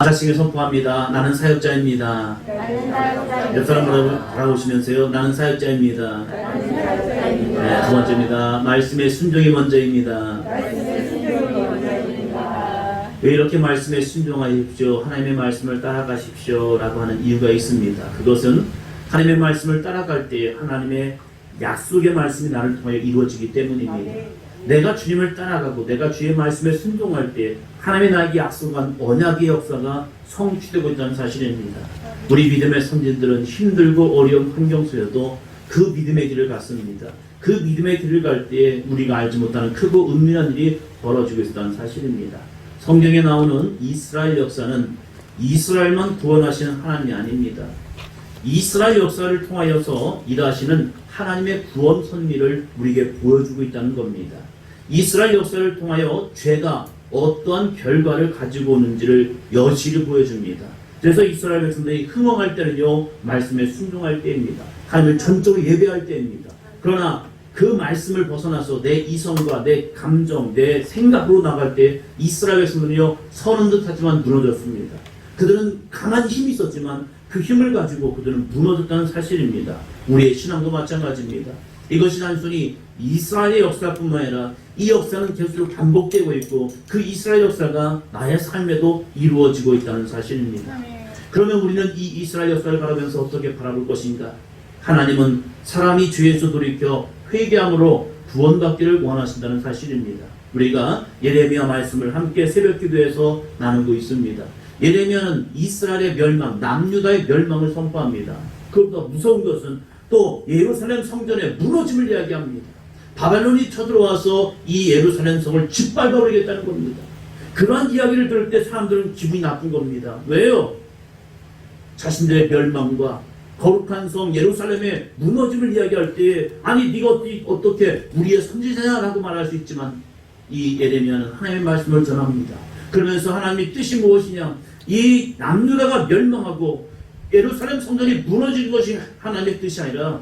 자식을 선포합니다. 나는 사역자입니다. 옆 사람 바라보시면서요. 나는 사역자입니다. 네, 두 번째입니다. 말씀의 순종이 먼저입니다. 왜 이렇게 말씀에 순종하십시오, 하나님의 말씀을 따라가십시오 라고 하는 이유가 있습니다. 그것은 하나님의 말씀을 따라갈 때 하나님의 약속의 말씀이 나를 통하여 이루어지기 때문입니다. 내가 주님을 따라가고 내가 주의 말씀에 순종할 때 하나님의 나에게 약속한 언약의 역사가 성취되고 있다는 사실입니다. 우리 믿음의 선진들은 힘들고 어려운 환경 속에도 그 믿음의 길을 갔습니다. 그 믿음의 길을 갈 때 우리가 알지 못하는 크고 은밀한 일이 벌어지고 있다는 사실입니다. 성경에 나오는 이스라엘 역사는 이스라엘만 구원하시는 하나님이 아닙니다. 이스라엘 역사를 통하여서 일하시는 하나님의 구원 섭리를 우리에게 보여주고 있다는 겁니다. 이스라엘 역사를 통하여 죄가 어떠한 결과를 가지고 오는지를 여실히 보여줍니다. 그래서 이스라엘 백성들이 흥황할 때는요, 말씀에 순종할 때입니다. 하나님을 전적으로 예배할 때입니다. 그러나 그 말씀을 벗어나서 내 이성과 내 감정, 내 생각으로 나갈 때 이스라엘 백성들은요, 서는 듯 하지만 무너졌습니다. 그들은 강한 힘이 있었지만 그 힘을 가지고 그들은 무너졌다는 사실입니다. 우리의 신앙도 마찬가지입니다. 이것이 단순히 이스라엘의 역사뿐만 아니라 이 역사는 계속 반복되고 있고 그 이스라엘 역사가 나의 삶에도 이루어지고 있다는 사실입니다. 그러면 우리는 이 이스라엘 역사를 바라보면서 어떻게 바라볼 것인가? 하나님은 사람이 죄에서 돌이켜 회개함으로 구원받기를 원하신다는 사실입니다. 우리가 예레미야 말씀을 함께 새벽 기도에서 나누고 있습니다. 예레미야는 이스라엘의 멸망, 남유다의 멸망을 선포합니다. 그보다 무서운 것은 또 예루살렘 성전의 무너짐을 이야기합니다. 바벨론이 쳐들어와서 이 예루살렘 성을 짓밟아버리겠다는 겁니다. 그러한 이야기를 들을 때 사람들은 기분이 나쁜 겁니다. 왜요? 자신들의 멸망과 거룩한 성 예루살렘의 무너짐을 이야기할 때 아니 네가 어떻게 우리의 선지자냐라고 말할 수 있지만 이 예레미야는 하나님의 말씀을 전합니다. 그러면서 하나님의 뜻이 무엇이냐, 이 남유다가 멸망하고 예루살렘 성전이 무너진 것이 하나님의 뜻이 아니라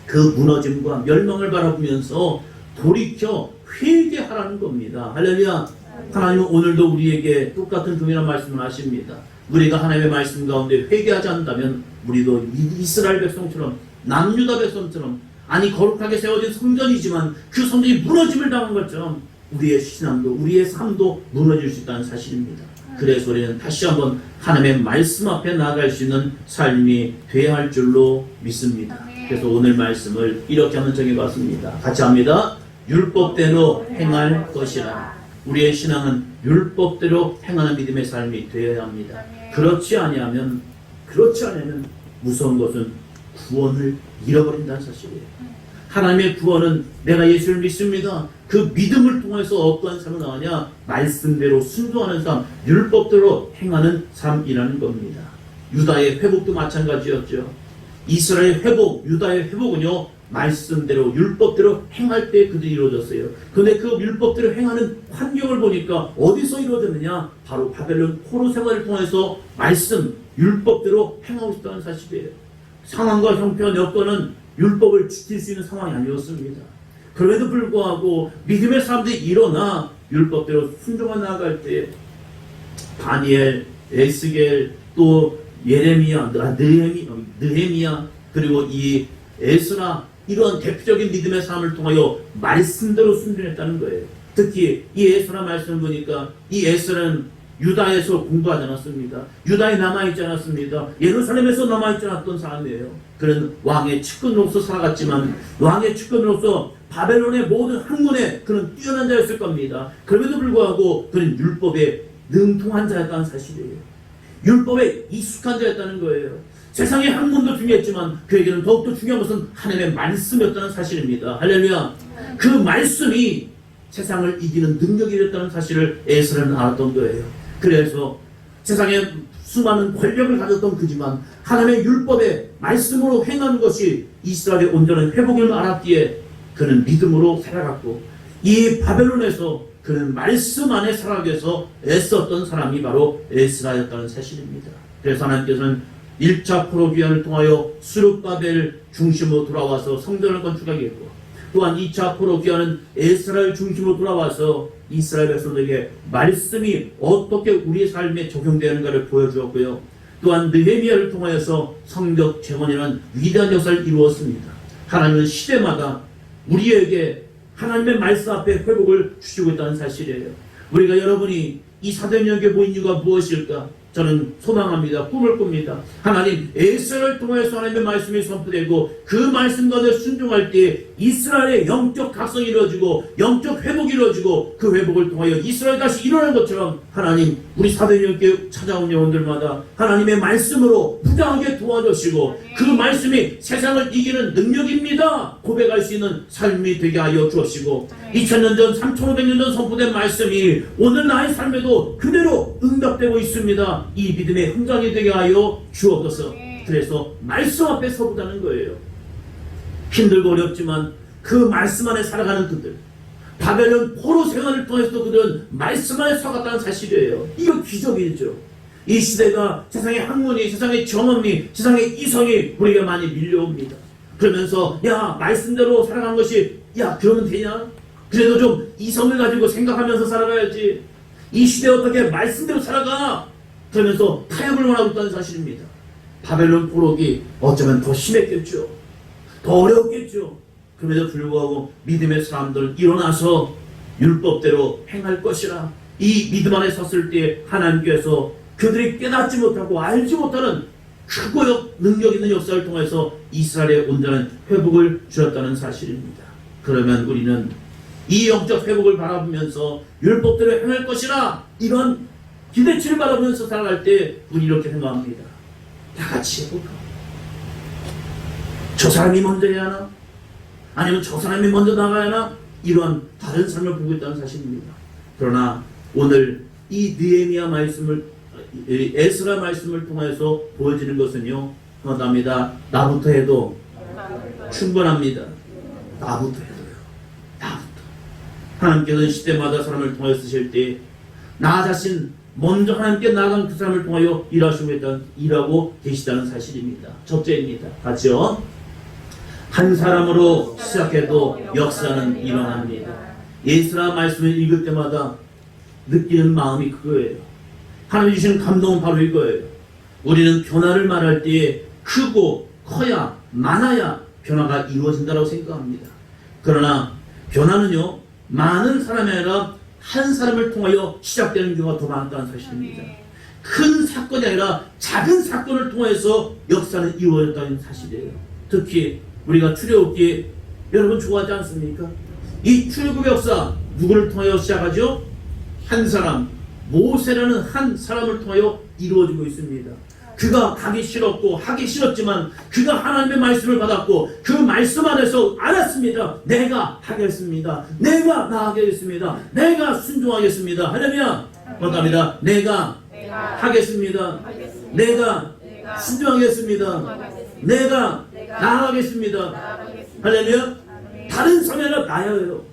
그 무너짐과 멸망을 바라보면서 돌이켜 회개하라는 겁니다. 할렐루야. 하나님은 오늘도 우리에게 똑같은 동일한 말씀을 하십니다. 우리가 하나님의 말씀 가운데 회개하지 않는다면 우리도 이스라엘 백성처럼 남유다 백성처럼 아니 거룩하게 세워진 성전이지만 그 성전이 무너짐을 당한 것처럼 우리의 신앙도 우리의 삶도 무너질 수 있다는 사실입니다. 그래서 우리는 다시 한번 하나님의 말씀 앞에 나아갈 수 있는 삶이 되어야 할 줄로 믿습니다. 그래서 오늘 말씀을 이렇게 한번 정해봤습니다. 같이 합니다. 율법대로 행할 것이라. 우리의 신앙은 율법대로 행하는 믿음의 삶이 되어야 합니다. 그렇지 아니하면 무서운 것은 구원을 잃어버린다는 사실이에요. 하나님의 구원은 내가 예수를 믿습니다. 그 믿음을 통해서 어떠한 삶이 나오냐? 말씀대로 순종하는 삶, 율법대로 행하는 삶이라는 겁니다. 유다의 회복도 마찬가지였죠. 이스라엘의 회복, 유다의 회복은요, 말씀대로 율법대로 행할 때 그들이 이루어졌어요. 그런데 그 율법대로 행하는 환경을 보니까 어디서 이루어졌느냐? 바로 바벨론 포로 생활을 통해서 말씀, 율법대로 행하고 있다는 사실이에요. 상황과 형편, 여건은 율법을 지킬 수 있는 상황이 아니었습니다. 그럼에도 불구하고 믿음의 사람들이 일어나 율법대로 순종해 나아갈 때 다니엘, 에스겔, 또 예레미야, 느헤미야, 그리고 이 에스라, 이러한 대표적인 믿음의 삶을 통하여 말씀대로 순종했다는 거예요. 특히 이 에스라 말씀을 보니까 이 에스라는 유다에서 공부하지 않았습니다. 유다에 남아있지 않았습니다. 예루살렘에서 남아있지 않았던 사람이에요. 그는 왕의 측근으로서 살아갔지만 왕의 측근으로서 바벨론의 모든 학문에 그는 뛰어난 자였을 겁니다. 그럼에도 불구하고 그는 율법에 능통한 자였다는 사실이에요. 율법에 익숙한 자였다는 거예요. 세상의 학문도 중요했지만 그에게는 더욱더 중요한 것은 하나님의 말씀이었다는 사실입니다. 할렐루야. 그 말씀이 세상을 이기는 능력이 됐다는 사실을 에스라는 알았던 거예요. 그래서 세상에 수많은 권력을 가졌던 그지만 하나님의 율법의 말씀으로 행하는 것이 이스라엘의 온전한 회복임을 알았기에 그는 믿음으로 살아갔고 이 바벨론에서 그는 말씀 안에 살아가기 위해서 애썼던 사람이 바로 에스라였다는 사실입니다. 그래서 하나님께서는 1차 포로 귀환을 통하여 수룹바벨 중심으로 돌아와서 성전을 건축하게 했고 또한 2차 포로 귀환은 에스라를 중심으로 돌아와서 이스라엘 백성들에게 말씀이 어떻게 우리의 삶에 적용되는가를 보여주었고요. 또한 느헤미야를 통하여서 성벽 재건이라는 위대한 역사를 이루었습니다. 하나님은 시대마다 우리에게 하나님의 말씀 앞에 회복을 주시고 있다는 사실이에요. 우리가 여러분이 이 사도행전에 모인 이유가 무엇일까? 저는 소망합니다. 꿈을 꿉니다. 하나님 에스라를 통해서 하나님의 말씀이 선포되고 그 말씀 가운데 순종할 때 이스라엘의 영적 각성이 이루어지고 영적 회복이 이루어지고 그 회복을 통하여 이스라엘 다시 일어나는 것처럼 하나님 우리 사도행전에 찾아온 영혼들마다 하나님의 말씀으로 부당하게 도와주시고 그 말씀이 세상을 이기는 능력입니다 고백할 수 있는 삶이 되게 하여 주옵시고 2000년 전 3500년 전 선포된 말씀이 오늘 나의 삶에도 그대로 응답되고 있습니다. 이 믿음의 흔적이 되게 하여 주옵소서. 그래서 말씀 앞에 서보자는 거예요. 힘들고 어렵지만 그 말씀 안에 살아가는 그들, 바벨론 포로 생활을 통해서도 그들은 말씀 안에 서갔다는 사실이에요. 이거 기적이죠. 이 시대가 세상의 학문이, 세상의 경험이, 세상의 이성이 우리가 많이 밀려옵니다. 그러면서 야 말씀대로 살아가는 것이 야 그러면 되냐? 그래도 좀 이성을 가지고 생각하면서 살아가야지. 이 시대에 어떻게 말씀대로 살아가? 그러면서 타협을 원하고 있다는 사실입니다. 바벨론 포로기 어쩌면 더 심했겠죠. 더 어려웠겠죠. 그럼에도 불구하고 믿음의 사람들은 일어나서 율법대로 행할 것이라 이 믿음 안에 섰을 때 하나님께서 그들이 깨닫지 못하고 알지 못하는 크고 능력 있는 역사를 통해서 이스라엘의 온전한 회복을 주었다는 사실입니다. 그러면 우리는 이 영적 회복을 바라보면서 율법대로 행할 것이라 이런 기대치를 바라보면서 살아갈 때 우리 이렇게 생각합니다. 다 같이 해볼까? 저 사람이 먼저 해야 하나? 아니면 저 사람이 먼저 나가야 하나? 이러한 다른 삶을 보고 있다는 사실입니다. 그러나 오늘 이 느헤미야 말씀을 에스라 말씀을 통해서 보여지는 것은요 그렇답니다. 나부터 해도 충분합니다. 나부터 해도요. 나부터. 하나님께서는 시대마다 사람을 통하여 쓰실 때 나 자신 먼저 하나님께 나아간 그 사람을 통하여 일하고 계시다는 사실입니다. 첫째입니다. 같이요. 한 사람으로 시작해도 역사는 일어납니다. 에스라 말씀을 읽을 때마다 느끼는 마음이 그거예요. 하나님 주시는 감동은 바로 이거예요. 우리는 변화를 말할 때 크고 커야 많아야 변화가 이루어진다고 생각합니다. 그러나 변화는요 많은 사람이 아니라 한 사람을 통하여 시작되는 경우가 더 많다는 사실입니다. 큰 사건이 아니라 작은 사건을 통해서 역사는 이루어졌다는 사실이에요. 특히 우리가 출애굽기 여러분 좋아하지 않습니까? 이 출애굽 역사 누구를 통하여 시작하죠? 한 사람 모세라는 한 사람을 통하여 이루어지고 있습니다. 그가 가기 싫었고 하기 싫었지만 그가 하나님의 말씀을 받았고 그 말씀 안에서 알았습니다. 내가 하겠습니다. 내가 나아가겠습니다. 내가 순종하겠습니다. 할렐루야. 그렇답니다. 내가 하겠습니다. 내가 순종하겠습니다. 내가 나아가겠습니다. 할렐루야. 다른 삶이 아니라 나야예요.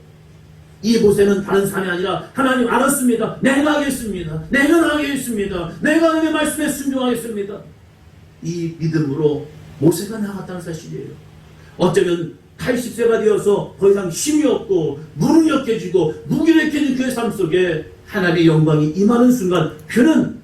이 모세는 다른 삶이 아니라 하나님 알았습니다. 내가 하겠습니다. 내가 나가겠습니다. 내가 하나님의 말씀에 순종하겠습니다. 이 믿음으로 모세가 나갔다는 사실이에요. 어쩌면 80세가 되어서 더 이상 힘이 없고 무능력해지고 무기력해진 그의 삶 속에 하나님의 영광이 임하는 순간 그는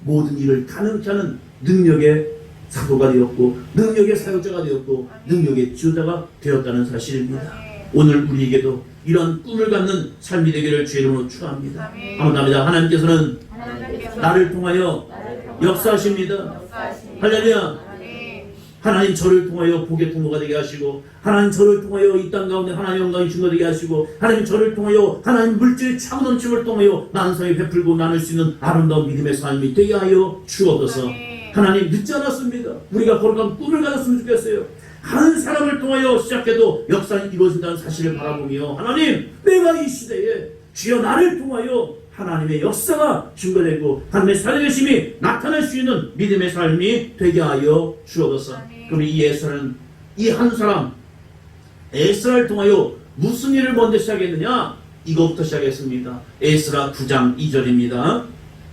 모든 일을 가능케 하는 능력의 사도가 되었고 능력의 사역자가 되었고 능력의 지도자가 되었다는 사실입니다. 오늘 우리에게도 이런 꿈을 갖는 삶이 되기를 주의 이름으로 축원합니다. 감사합니다. 하나님께서는 나를 통하여 역사하십니다. 할렐루야. 하나님 저를 통하여 복의 통로가 되게 하시고 하나님 저를 통하여 이 땅 가운데 하나님 영광이 증거되게 하시고 하나님 저를 통하여 하나님 물질의 차고 넘침을 통하여 만성이 베풀고 나눌 수 있는 아름다운 믿음의 삶이 되게 하여 주옵소서. 하나님 늦지 않았습니다. 우리가 거룩한 꿈을 가졌으면 좋겠어요. 한 사람을 통하여 시작해도 역사는 이루어진다는 사실을 바라보며 하나님 내가 이 시대에 주여 나를 통하여 하나님의 역사가 증거되고 하나님의 살아계심이 나타날 수 있는 믿음의 삶이 되게 하여 주옵소서. 그럼 이 에스라는 이 한 사람 에스라를 통하여 무슨 일을 먼저 시작했느냐? 이것부터 시작했습니다. 에스라 9장 2절입니다.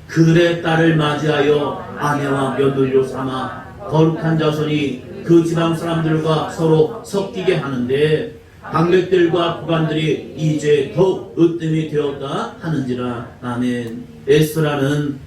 그들의 딸을 맞이하여 아내와 며느리로 삼아 거룩한 자손이 그 지방 사람들과 서로 섞이게 하는데 방백들과 고관들이 이제 더욱 으뜸이 되었다 하는지라. 아멘. 에스라는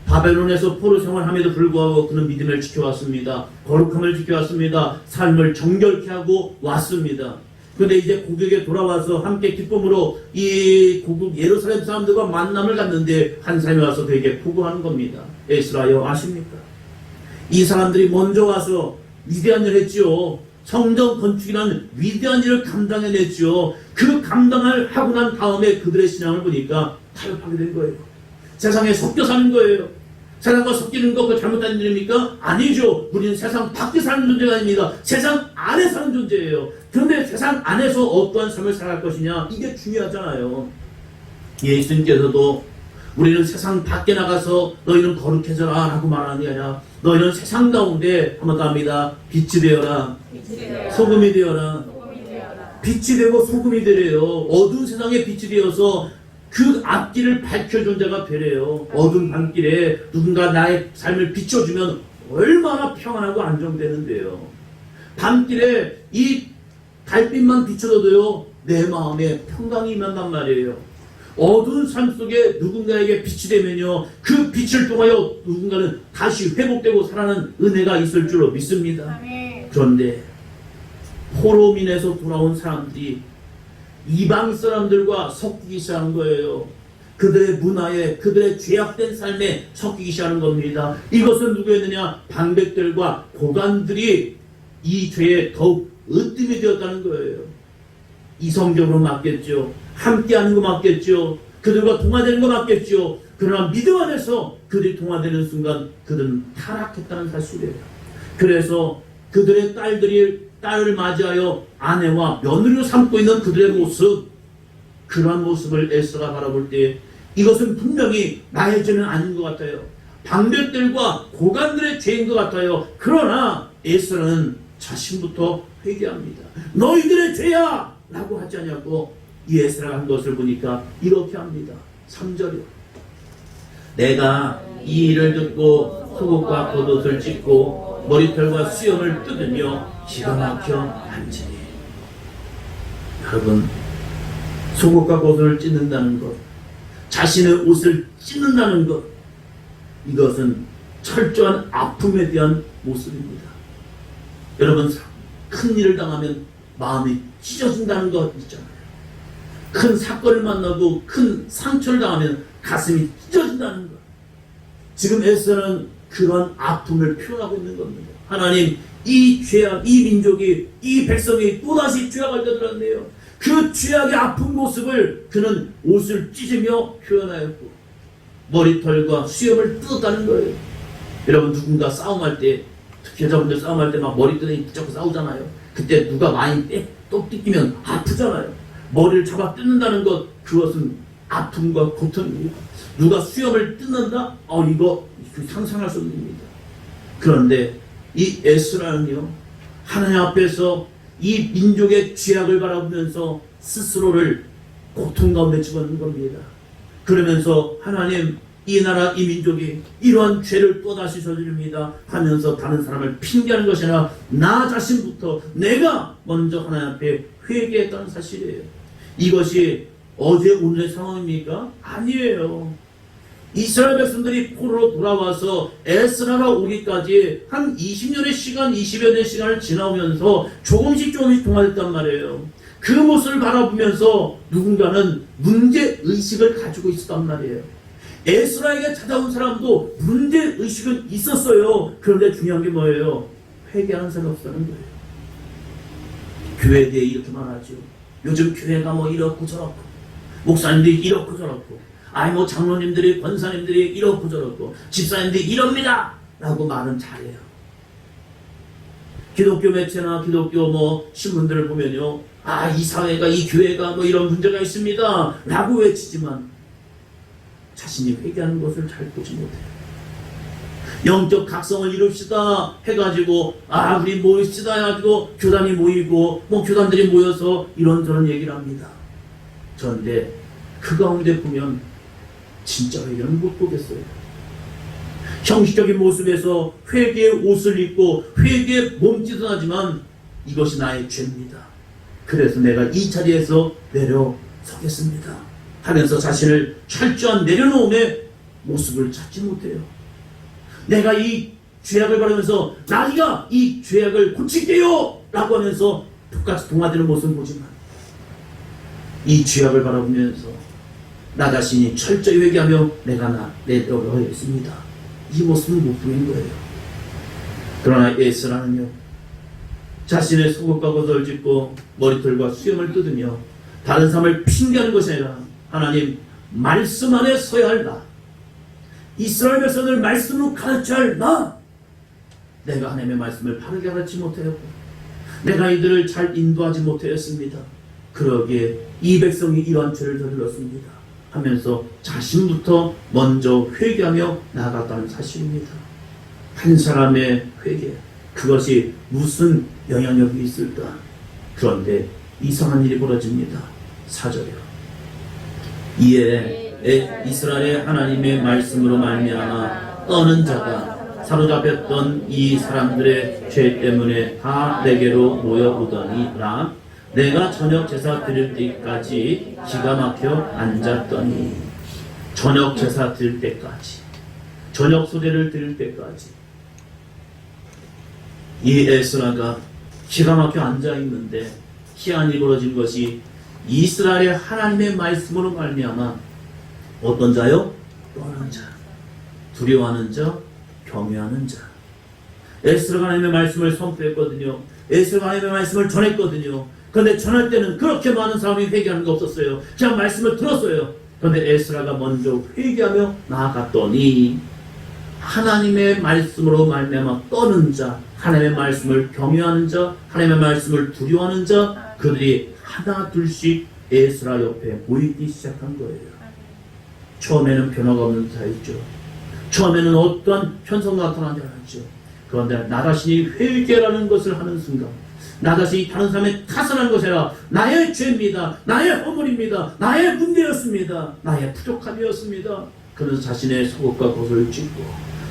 바벨론에서 포로 생활함에도 불구하고 그는 믿음을 지켜왔습니다. 거룩함을 지켜왔습니다. 삶을 정결케 하고 왔습니다. 그런데 이제 고국에 돌아와서 함께 기쁨으로 이 고국 예루살렘 사람들과 만남을 갖는데 한 사람이 와서 그에게 보고하는 겁니다. 에스라여 아십니까? 이 사람들이 먼저 와서 위대한 일을 했지요. 성전 건축이라는 위대한 일을 감당해냈지요. 그 감당을 하고 난 다음에 그들의 신앙을 보니까 타협하게 된 거예요. 세상에 섞여 사는 거예요. 세상과 섞이는 거 그 잘못된 일입니까? 아니죠. 우리는 세상 밖에 사는 존재가 아닙니다. 세상 안에 사는 존재예요. 그런데 세상 안에서 어떠한 삶을 살아갈 것이냐, 이게 중요하잖아요. 예수님께서도 우리는 세상 밖에 나가서 너희는 거룩해져라 라고 말하는 게 아니라 너희는 세상 가운데 한번 더 합니다. 빛이 되어라. 소금이 되어라. 빛이 되고 소금이 되래요. 어두운 세상에 빛이 되어서 그 앞길을 밝혀준 자가 되래요. 어두운 밤길에 누군가 나의 삶을 비춰주면 얼마나 평안하고 안정되는데요. 밤길에 이 달빛만 비춰줘도요, 내 마음에 평강이 임한단 말이에요. 어두운 삶 속에 누군가에게 빛이 되면요, 그 빛을 통하여 누군가는 다시 회복되고 살아나는 은혜가 있을 줄로 믿습니다. 그런데 포로민에서 돌아온 사람들이 이방 사람들과 섞이기 시작한 거예요. 그들의 문화에, 그들의 죄악된 삶에 섞이기 시작하는 겁니다. 이것은 누구였느냐? 방백들과 고관들이 이 죄에 더욱 으뜸이 되었다는 거예요. 이성적으로 맞겠죠. 함께하는 거 맞겠죠. 그들과 통화되는 거 맞겠죠. 그러나 믿음 안에서 그들이 통화되는 순간 그들은 타락했다는 사실이에요. 그래서 그들의 딸을 맞이하여 아내와 며느리로 삼고 있는 그들의 모습, 그러한 모습을 에스라가 바라볼 때 이것은 분명히 나의 죄는 아닌 것 같아요. 방백들과 고관들의 죄인 것 같아요. 그러나 에스라는 자신부터 회개합니다. 너희들의 죄야! 라고 하지 않냐고 이 에스라가 한 것을 보니까 이렇게 합니다. 3절이요. 내가 이 일을 듣고 속옷과 겉옷을 찢고 머리털과 수염을 뜯으며 기가 막혀 앉으니. 여러분, 속옷과 겉옷을 찢는다는 것, 자신의 옷을 찢는다는 것, 이것은 철저한 아픔에 대한 모습입니다. 여러분, 큰 일을 당하면 마음이 찢어진다는 것 있잖아요. 큰 사건을 만나고 큰 상처를 당하면 가슴이 찢어진다는 것. 지금 에스라는 그런 아픔을 표현하고 있는 겁니다. 하나님, 이 죄악, 이 민족이, 이 백성이 또다시 죄악을 저질렀네요. 그 죄악의 아픈 모습을 그는 옷을 찢으며 표현하였고 머리털과 수염을 뜯었다는 거예요. 여러분, 누군가 싸움할 때, 특히 여자분들 싸움할 때 막 머리끈에 붙잡고 싸우잖아요. 그때 누가 많이 또 뜯기면 아프잖아요. 머리를 잡아 뜯는다는 것, 그것은 아픔과 고통입니다. 누가 수염을 뜯는다? 이거 상상할 수 없는 일입니다. 그런데 이 에스라는요, 하나님 앞에서 이 민족의 죄악을 바라보면서 스스로를 고통 가운데 집어넣는 겁니다. 그러면서 하나님, 이 나라, 이 민족이 이러한 죄를 또다시 저지릅니다 하면서 다른 사람을 핑계하는 것이 아니라 나 자신부터 내가 먼저 하나님 앞에 회개했다는 사실이에요. 이것이 어제 오늘의 상황입니까? 아니에요. 이스라엘 백성들이 포로로 돌아와서 에스라가 오기까지 한 20년의 시간, 20여 년의 시간을 지나오면서 조금씩 통화했단 말이에요. 그 모습을 바라보면서 누군가는 문제의식을 가지고 있었단 말이에요. 에스라에게 찾아온 사람도 문제의식은 있었어요. 그런데 중요한 게 뭐예요? 회개하는 사람이 없다는 거예요. 교회에 대해 이렇게 말하죠. 요즘 교회가 뭐 이렇고 저렇고, 목사님들이 이렇고 저렇고, 장로님들이, 권사님들이 이렇고 저렇고, 집사님들이 이럽니다! 라고 말은 잘해요. 기독교 매체나 기독교 신문들을 보면요, 이 사회가, 이 교회가 이런 문제가 있습니다! 라고 외치지만, 자신이 회개하는 것을 잘 보지 못해요. 영적 각성을 이룹시다 해가지고 우리 모입시다 해가지고 교단이 모이고 교단들이 모여서 이런저런 얘기를 합니다. 그런데 그 가운데 보면 진짜 회개는 못 보겠어요. 형식적인 모습에서 회개의 옷을 입고 회개의 몸짓은 하지만 이것이 나의 죄입니다. 그래서 내가 이 자리에서 내려서겠습니다 하면서 자신을 철저한 내려놓음의 모습을 찾지 못해요. 내가 이 죄악을 바라면서 나가 이 죄악을 고칠게요 라고 하면서 똑같이 동화되는 모습을 보지만 이 죄악을 바라보면서 나 자신이 철저히 회개하며 내가 내려놓겠습니다. 이 모습을 못 보인 거예요. 그러나 에스라는요, 자신의 속옷과 겉을 찢고 머리털과 수염을 뜯으며 다른 사람을 핑계하는 것이 아니라 하나님 말씀 안에 서야 할 나, 이스라엘 백성을 말씀으로 가르쳐야 할 나, 내가 하나님의 말씀을 바르게 가르치지 못하였고 내가 이들을 잘 인도하지 못하였습니다. 그러기에 이 백성이 이러한 죄를 저질렀습니다 하면서 자신부터 먼저 회개하며 나아갔다는 사실입니다. 한 사람의 회개, 그것이 무슨 영향력이 있을까? 그런데 이상한 일이 벌어집니다. 4절이요. 이에 이스라엘의 하나님의 말씀으로 말미암아 떠는 자가 사로잡혔던 이 사람들의 죄 때문에 다 내게로 모여오더니라. 내가 저녁 제사 드릴 때까지 기가 막혀 앉았더니, 저녁 제사 드릴 때까지, 저녁 소제를 드릴 때까지 이 에스라가 기가 막혀 앉아있는데 희한이 벌어진 것이 이스라엘의 하나님의 말씀으로 말미암아 어떤 자요? 떠는 자, 두려워하는 자, 경외하는 자. 에스라가 하나님의 말씀을 선포했거든요. 에스라가 하나님의 말씀을 전했거든요. 그런데 전할 때는 그렇게 많은 사람이 회개하는 게 없었어요. 그냥 말씀을 들었어요. 그런데 에스라가 먼저 회개하며 나아갔더니 하나님의 말씀으로 말미암아 떠는 자, 하나님의 말씀을 경외하는 자, 하나님의 말씀을 두려워하는 자, 그들이 하나 둘씩 에스라 옆에 모이기 시작한 거예요. 처음에는 변화가 없는 자였죠. 처음에는 어떠한 현상도 나타나지 않았죠. 그런데 나 자신이 회개라는 것을 하는 순간, 나 자신이 다른 사람의 탓을 하는 것이 아니라 나의 죄입니다, 나의 허물입니다, 나의 문제였습니다, 나의 부족함이었습니다. 그래서 자신의 속옷과 겉을 찢고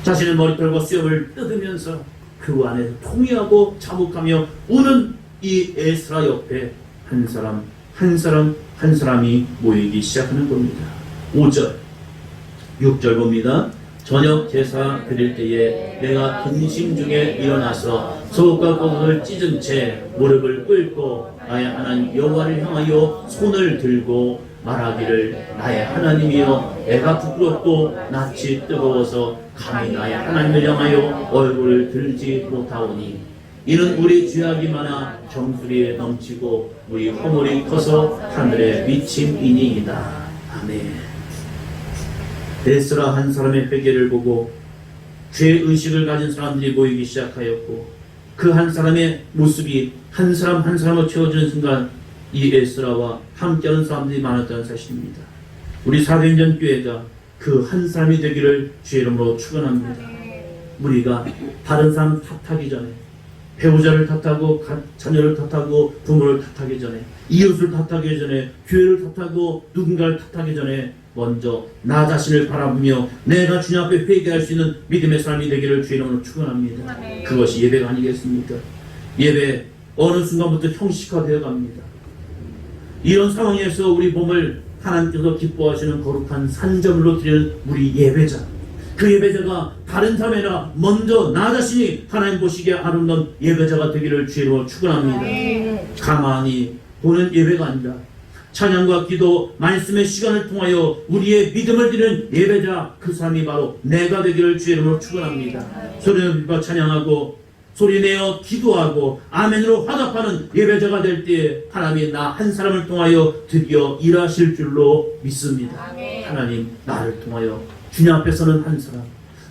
자신의 머리털과 수염을 뜯으면서 그 안에서 통회하고 자복하며 우는 이 에스라 옆에 한 사람 한 사람 한 사람이 모이기 시작하는 겁니다. 5절 6절 봅니다. 저녁 제사 드릴 때에 내가 근심 중에 일어나서 속옷과 겉을 찢은 채 무릎을 꿇고 나의 하나님 여호와를 향하여 손을 들고 말하기를, 나의 하나님이여, 내가 부끄럽고 낯이 뜨거워서 감히 나의 하나님을 향하여 얼굴을 들지 못하오니 이는 우리 죄악이 많아 정수리에 넘치고 우리 허물이 커서 하늘에 미침이니이다. 아멘. 에스라 한 사람의 회개를 보고 죄의식을 가진 사람들이 모이기 시작하였고, 그 한 사람의 모습이 한 사람 한 사람으로 채워지는 순간 이 에스라와 함께하는 사람들이 많았다는 사실입니다. 우리 사도행전 교회가 그 한 사람이 되기를 주의 이름으로 축원합니다. 우리가 다른 사람 탓하기 전에, 배우자를 탓하고 자녀를 탓하고 부모를 탓하기 전에, 이웃을 탓하기 전에, 교회를 탓하고 누군가를 탓하기 전에 먼저 나 자신을 바라보며 내가 주님 앞에 회개할 수 있는 믿음의 삶이 되기를 주의 이름으로 축원합니다. 그것이 예배가 아니겠습니까? 예배 어느 순간부터 형식화되어 갑니다. 이런 상황에서 우리 몸을 하나님께서 기뻐하시는 거룩한 산점으로 드리는 우리 예배자, 그 예배자가 다른 사람이 아니라 먼저 나 자신이 하나님 보시기에 아름다운 예배자가 되기를 주의 이름으로 축원합니다. 가만히 보는 예배가 아니라 찬양과 기도, 말씀의 시간을 통하여 우리의 믿음을 드리는 예배자, 그 사람이 바로 내가 되기를 주의 이름으로 축원합니다. 소리내어 빌어 찬양하고 소리내어 기도하고 아멘으로 화답하는 예배자가 될 때에 하나님이 나 한 사람을 통하여 드디어 일하실 줄로 믿습니다. 하나님, 나를 통하여 주님 앞에 서는 한 사람,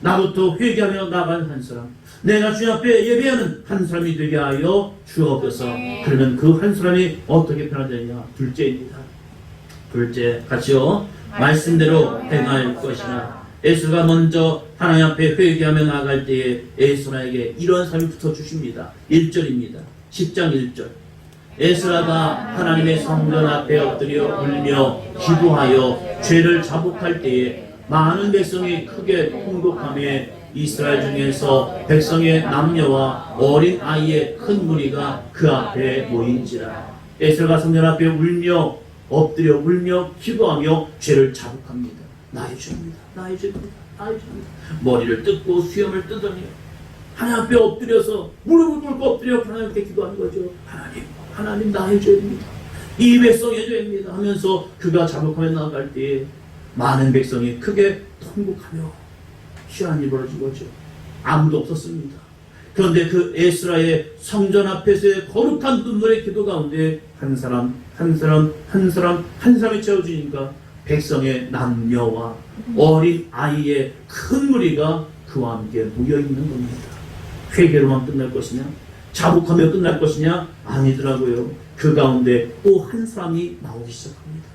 나부터 회개하며 나가는 한 사람, 내가 주님 앞에 예배하는 한 사람이 되게 하여 주옵소서. 그러면 그 한 사람이 어떻게 변화되느냐? 둘째입니다. 둘째, 같이요. 말씀대로 행할 것이나. 에스라가 먼저 하나님 앞에 회개하며 나아갈 때에 에스라에게 이런 삶이 붙어주십니다. 1절입니다. 10장 1절. 에스라가 하나님의 성전 앞에 엎드려 울며 기도하여 죄를 자복할 때에 많은 백성이 크게 통곡하며 이스라엘 중에서 백성의 남녀와 어린 아이의 큰 무리가 그 앞에 모인지라. 에스라가 성전 앞에 울며 엎드려 울며 기도하며 죄를 자복합니다. 나의 죄입니다. 나의 죄입니다. 나의 죄입니다. 머리를 뜯고 수염을 뜯으며 하나님 앞에 엎드려서 무릎을 꿇고 엎드려 하나님께 기도하는 거죠. 하나님 나의 죄입니다. 이 백성의 죄입니다 하면서 그가 자복하며 나아갈 때에 많은 백성이 크게 통곡하며 희한이 벌어진 거죠. 아무도 없었습니다. 그런데 그 에스라의 성전 앞에서의 거룩한 눈물의 기도 가운데 한 사람이 채워지니까 백성의 남녀와 어린 아이의 큰 무리가 그와 함께 모여있는 겁니다. 회개로만 끝날 것이냐? 자복하며 끝날 것이냐? 아니더라고요. 그 가운데 또 한 사람이 나오기 시작합니다.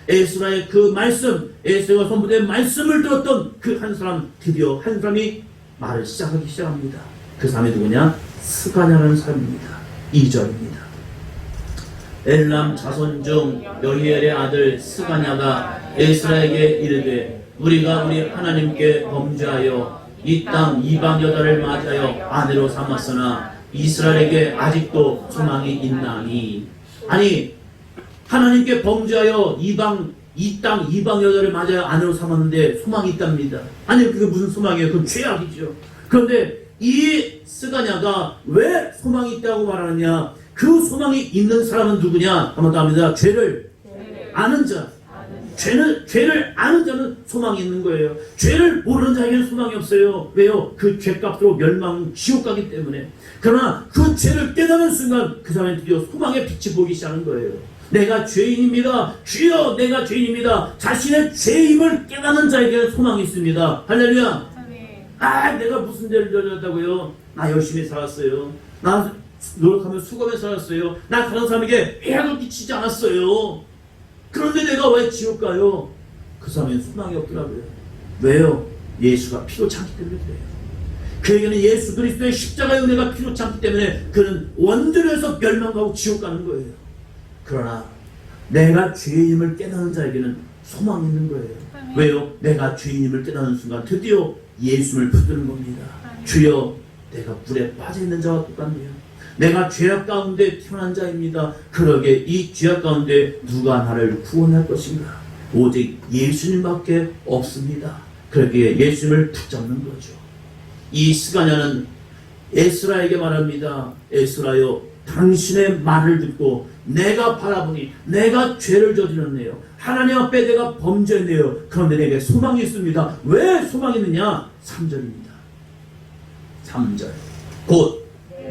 에스라의 그 말씀, 에스라가 선포된 말씀을 들었던 그 한 사람, 드디어 한 사람이 말을 시작하기 시작합니다. 그 사람이 누구냐? 스가냐라는 사람입니다. 2절입니다. 엘람 자손 중 여히엘의 아들 스가냐가 에스라에게 이르되 우리가 우리 하나님께 범죄하여 이 땅 이방 여자를 맞이하여 아내로 삼았으나 이스라엘에게 아직도 소망이 있나니. 아니, 하나님께 범죄하여 이 땅 이방 여자를 맞아야 아내로 삼았는데 소망이 있답니다. 아니, 그게 무슨 소망이에요? 그건 죄악이죠. 그런데 이 스가냐가 왜 소망이 있다고 말하느냐? 그 소망이 있는 사람은 누구냐? 한번 더 합니다. 죄를 아는 자. 죄를 아는 자는 소망이 있는 거예요. 죄를 모르는 자에게는 소망이 없어요. 왜요? 그 죄값으로 멸망, 지옥 가기 때문에. 그러나 그 죄를 깨닫는 순간 그 사람이 드디어 소망의 빛이 보기 시작하는 거예요. 내가 죄인입니다. 주여, 내가 죄인입니다. 자신의 죄임을 깨닫는 자에게는 소망이 있습니다. 할렐루야. 내가 무슨 죄를 저질렀다고요? 나 열심히 살았어요. 나 노력하며 수고하며 살았어요. 나 다른 사람에게 해악을 끼치지 않았어요. 그런데 내가 왜 지옥 가요? 그 사람에는 소망이 없더라고요. 왜요? 예수가 필요치 않기 때문에 그래요. 그에게는 예수 그리스도의 십자가의 은혜가 필요치 않기 때문에 그는 원죄로에서 멸망하고 지옥 가는 거예요. 그러나 내가 죄인임을 깨닫는 자에게는 소망이 있는 거예요. 왜요? 내가 죄인임을 깨닫는 순간 드디어 예수를 붙드는 겁니다. 주여, 내가 물에 빠져있는 자와 똑같네요. 내가 죄악 가운데 태어난 자입니다. 그러게 이 죄악 가운데 누가 나를 구원할 것인가? 오직 예수님밖에 없습니다. 그러기에 예수님을 붙잡는 거죠. 이 스가냐는 에스라에게 말합니다. 에스라여, 당신의 말을 듣고 내가 바라보니 내가 죄를 저질렀네요. 하나님 앞에 내가 범죄했네요. 그런데 내게 소망이 있습니다. 왜 소망이 있느냐? 3절입니다. 3절. 곧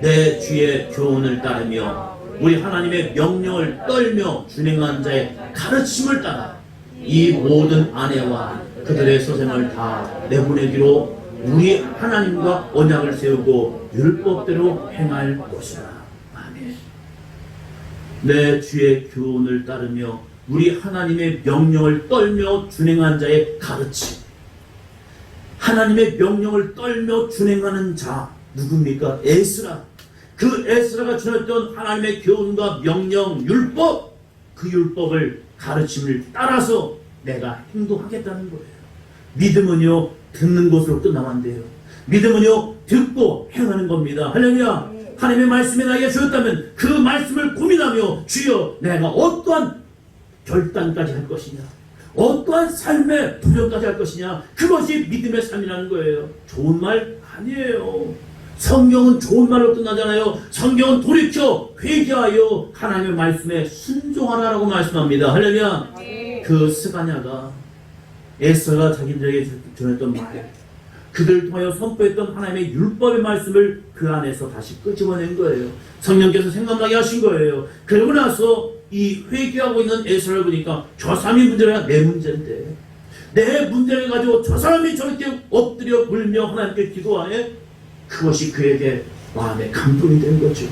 내 주의 교훈을 따르며 우리 하나님의 명령을 떨며 준행한 자의 가르침을 따라 이 모든 아내와 그들의 소생을 다 내보내기로 우리 하나님과 언약을 세우고 율법대로 행할 것이다. 아멘. 내 주의 교훈을 따르며 우리 하나님의 명령을 떨며 준행한 자의 가르침. 하나님의 명령을 떨며 준행하는 자 누굽니까? 에스라. 그 에스라가 전했던 하나님의 교훈과 명령, 율법, 그 율법을 가르침을 따라서 내가 행동하겠다는 거예요. 믿음은요, 듣는 것으로 끝나면 안 돼요. 믿음은요, 듣고 행하는 겁니다. 할렐루야. 하나님의 말씀이 나에게 주었다면 그 말씀을 고민하며 주여, 내가 어떠한 결단까지 할 것이냐, 어떠한 삶의 도전까지 할 것이냐, 그것이 믿음의 삶이라는 거예요. 좋은 말 아니에요. 성경은 좋은 말로 끝나잖아요. 성경은 돌이켜 회개하여 하나님의 말씀에 순종하라고 말씀합니다. 할렐루야. 그 스가냐가 에스라가 자기들에게 전했던 말, 그들을 통하여 선포했던 하나님의 율법의 말씀을 그 안에서 다시 끄집어낸 거예요. 성령께서 생각나게 하신 거예요. 그러고 나서 이 회개하고 있는 에스라를 보니까 저 사람이 문제가 아니라 내 문제인데, 내 문제를 가지고 저 사람이 저렇게 엎드려 울며 하나님께 기도하네. 그것이 그에게 마음에 감동이 된 거죠.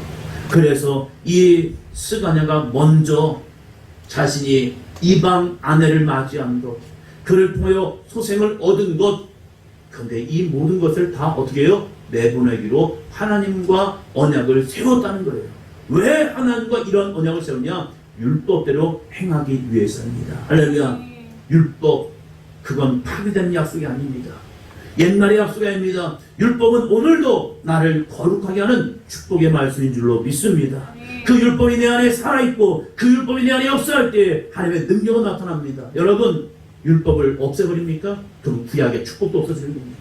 그래서 이 스가냐가 먼저 자신이 이방 아내를 맞이한 것, 그를 통하여 소생을 얻은 것, 그런데 이 모든 것을 다 어떻게 해요? 내보내기로 하나님과 언약을 세웠다는 거예요. 왜 하나님과 이런 언약을 세웠냐? 율법대로 행하기 위해서입니다. 할렐루야. 율법, 그건 파괴된 약속이 아닙니다. 옛날의 약속이 아닙니다. 율법은 오늘도 나를 거룩하게 하는 축복의 말씀인 줄로 믿습니다. 그 율법이 내 안에 살아있고 그 율법이 내 안에 역사할 때 하나님의 능력은 나타납니다. 여러분, 율법을 없애버립니까? 그럼 구약의 축복도 없어지는 겁니다.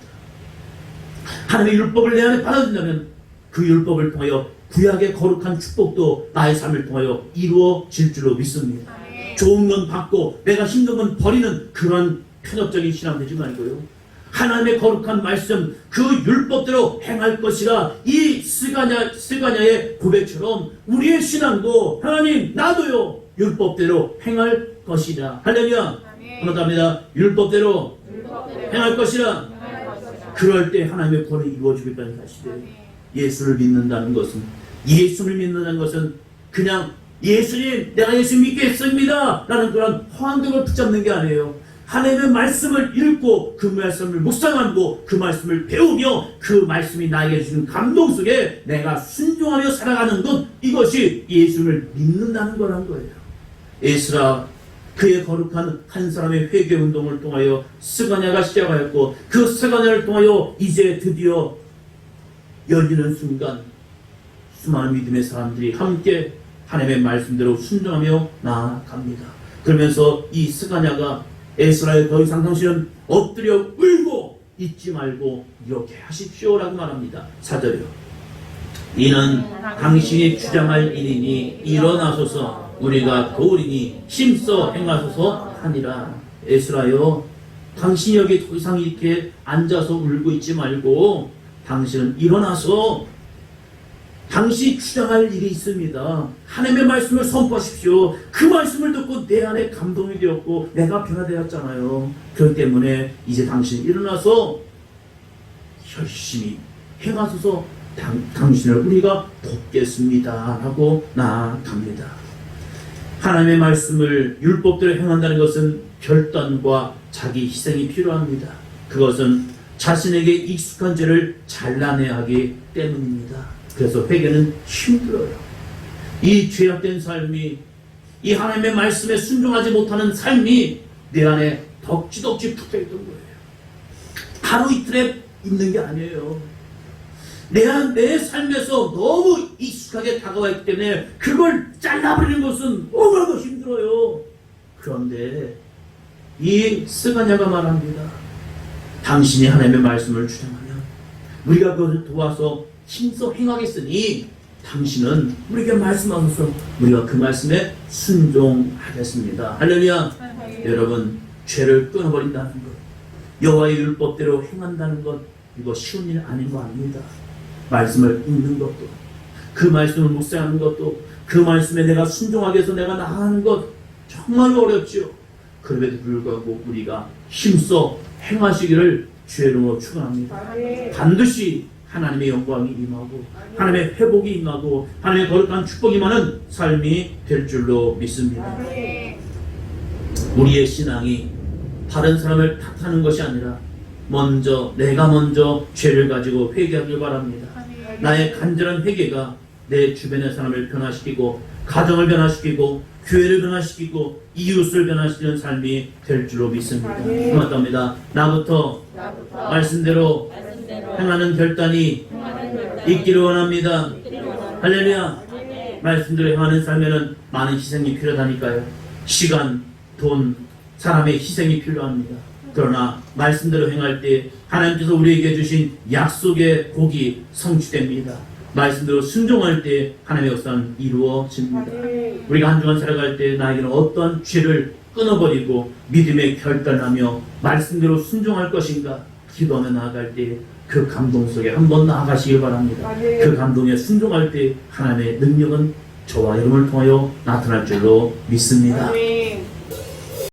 하나님의 율법을 내 안에 받아들인다면 그 율법을 통하여 구약의 거룩한 축복도 나의 삶을 통하여 이루어질 줄로 믿습니다. 좋은 건 받고 내가 힘든 건 버리는 그런 편협적인 신앙 되지 말고요. 하나님의 거룩한 말씀, 그 율법대로 행할 것이라. 이 스가냐의 고백처럼 우리의 신앙도 하나님 나도요 율법대로 행할 것이라. 할렐루야. 감사합니다. 율법대로 행할 것이라. 그럴 때 하나님의 권이 이루어지겠다는 사실에 예수를 믿는다는 것은 그냥 예수님 내가 예수 믿겠습니다 라는 그런 허황됨을 붙잡는 게 아니에요. 하나님의 말씀을 읽고 그 말씀을 묵상하고 그 말씀을 배우며 그 말씀이 나에게 주는 감동 속에 내가 순종하며 살아가는 것, 이것이 예수를 믿는다는 거란 거예요. 에스라, 그의 거룩한 한 사람의 회개 운동을 통하여 스가냐가 시작하였고 그 스가냐를 통하여 이제 드디어 열리는 순간 수많은 믿음의 사람들이 함께 하나님의 말씀대로 순종하며 나아갑니다. 그러면서 이 스가냐가 에스라에 더 이상 당신은 엎드려 울고 잊지 말고 이렇게 하십시오라고 말합니다. 4절이요. 이는 당신이 주장할 일이니 일어나소서 우리가 도우리니 힘써 행하소서 하니라. 에스라여, 당신이 여기 더 이상 이렇게 앉아서 울고 있지 말고 당신은 일어나서 당신이 주장할 일이 있습니다. 하나님의 말씀을 선포하십시오. 그 말씀을 듣고 내 안에 감동이 되었고 내가 변화되었잖아요. 그렇기 때문에 이제 당신이 일어나서 열심히 행하소서 당신을 우리가 돕겠습니다 라고 나아갑니다. 하나님의 말씀을 율법대로 행한다는 것은 결단과 자기 희생이 필요합니다. 그것은 자신에게 익숙한 죄를 잘라내야 하기 때문입니다. 그래서 회개는 힘들어요. 이 죄악된 삶이, 이 하나님의 말씀에 순종하지 못하는 삶이 내 안에 덕지덕지 붙어있던 거예요. 하루 이틀에 있는 게 아니에요. 내 삶에서 너무 익숙하게 다가왔기 때문에 그걸 잘라버리는 것은 너무나도 힘들어요. 그런데 이 스가냐가 말합니다. 당신이 하나님의 말씀을 주장하면 우리가 그것을 도와서 힘써 행하겠으니 당신은 우리에게 말씀하소서 우리가 그 말씀에 순종하겠습니다. 할렐루야. 여러분, 죄를 끊어버린다는 것, 여호와의 율법대로 행한다는 것, 이거 쉬운 일 아닌 거 아닙니다. 말씀을 읽는 것도, 그 말씀을 묵상하는 것도, 그 말씀에 내가 순종하게 해서 내가 나아가는 것 정말 어렵죠. 그럼에도 불구하고 우리가 힘써 행하시기를 주의 이름으로 축원합니다. 반드시 하나님의 영광이 임하고 하나님의 회복이 임하고 하나님의 거룩한 축복이 임하는 삶이 될 줄로 믿습니다. 우리의 신앙이 다른 사람을 탓하는 것이 아니라 내가 먼저 죄를 가지고 회개하길 바랍니다. 나의 간절한 회개가 내 주변의 사람을 변화시키고 가정을 변화시키고 교회를 변화시키고 이웃을 변화시키는 삶이 될 줄로 믿습니다. 고맙답니다. 나부터 말씀대로 행하는 결단이 있기를 원합니다. 할렐루야. 말씀대로 행하는 삶에는 많은 희생이 필요하다니까요. 시간, 돈, 사람의 희생이 필요합니다. 그러나 말씀대로 행할 때 하나님께서 우리에게 주신 약속의 복이 성취됩니다. 말씀대로 순종할 때 하나님의 역사는 이루어집니다. 우리가 한 주간 살아갈 때 나에게는 어떤 죄를 끊어버리고 믿음의 결단하며 말씀대로 순종할 것인가 기도하며 나아갈 때 그 감동 속에 한번 나아가시길 바랍니다. 그 감동에 순종할 때 하나님의 능력은 저와 여러분을 통하여 나타날 줄로 믿습니다.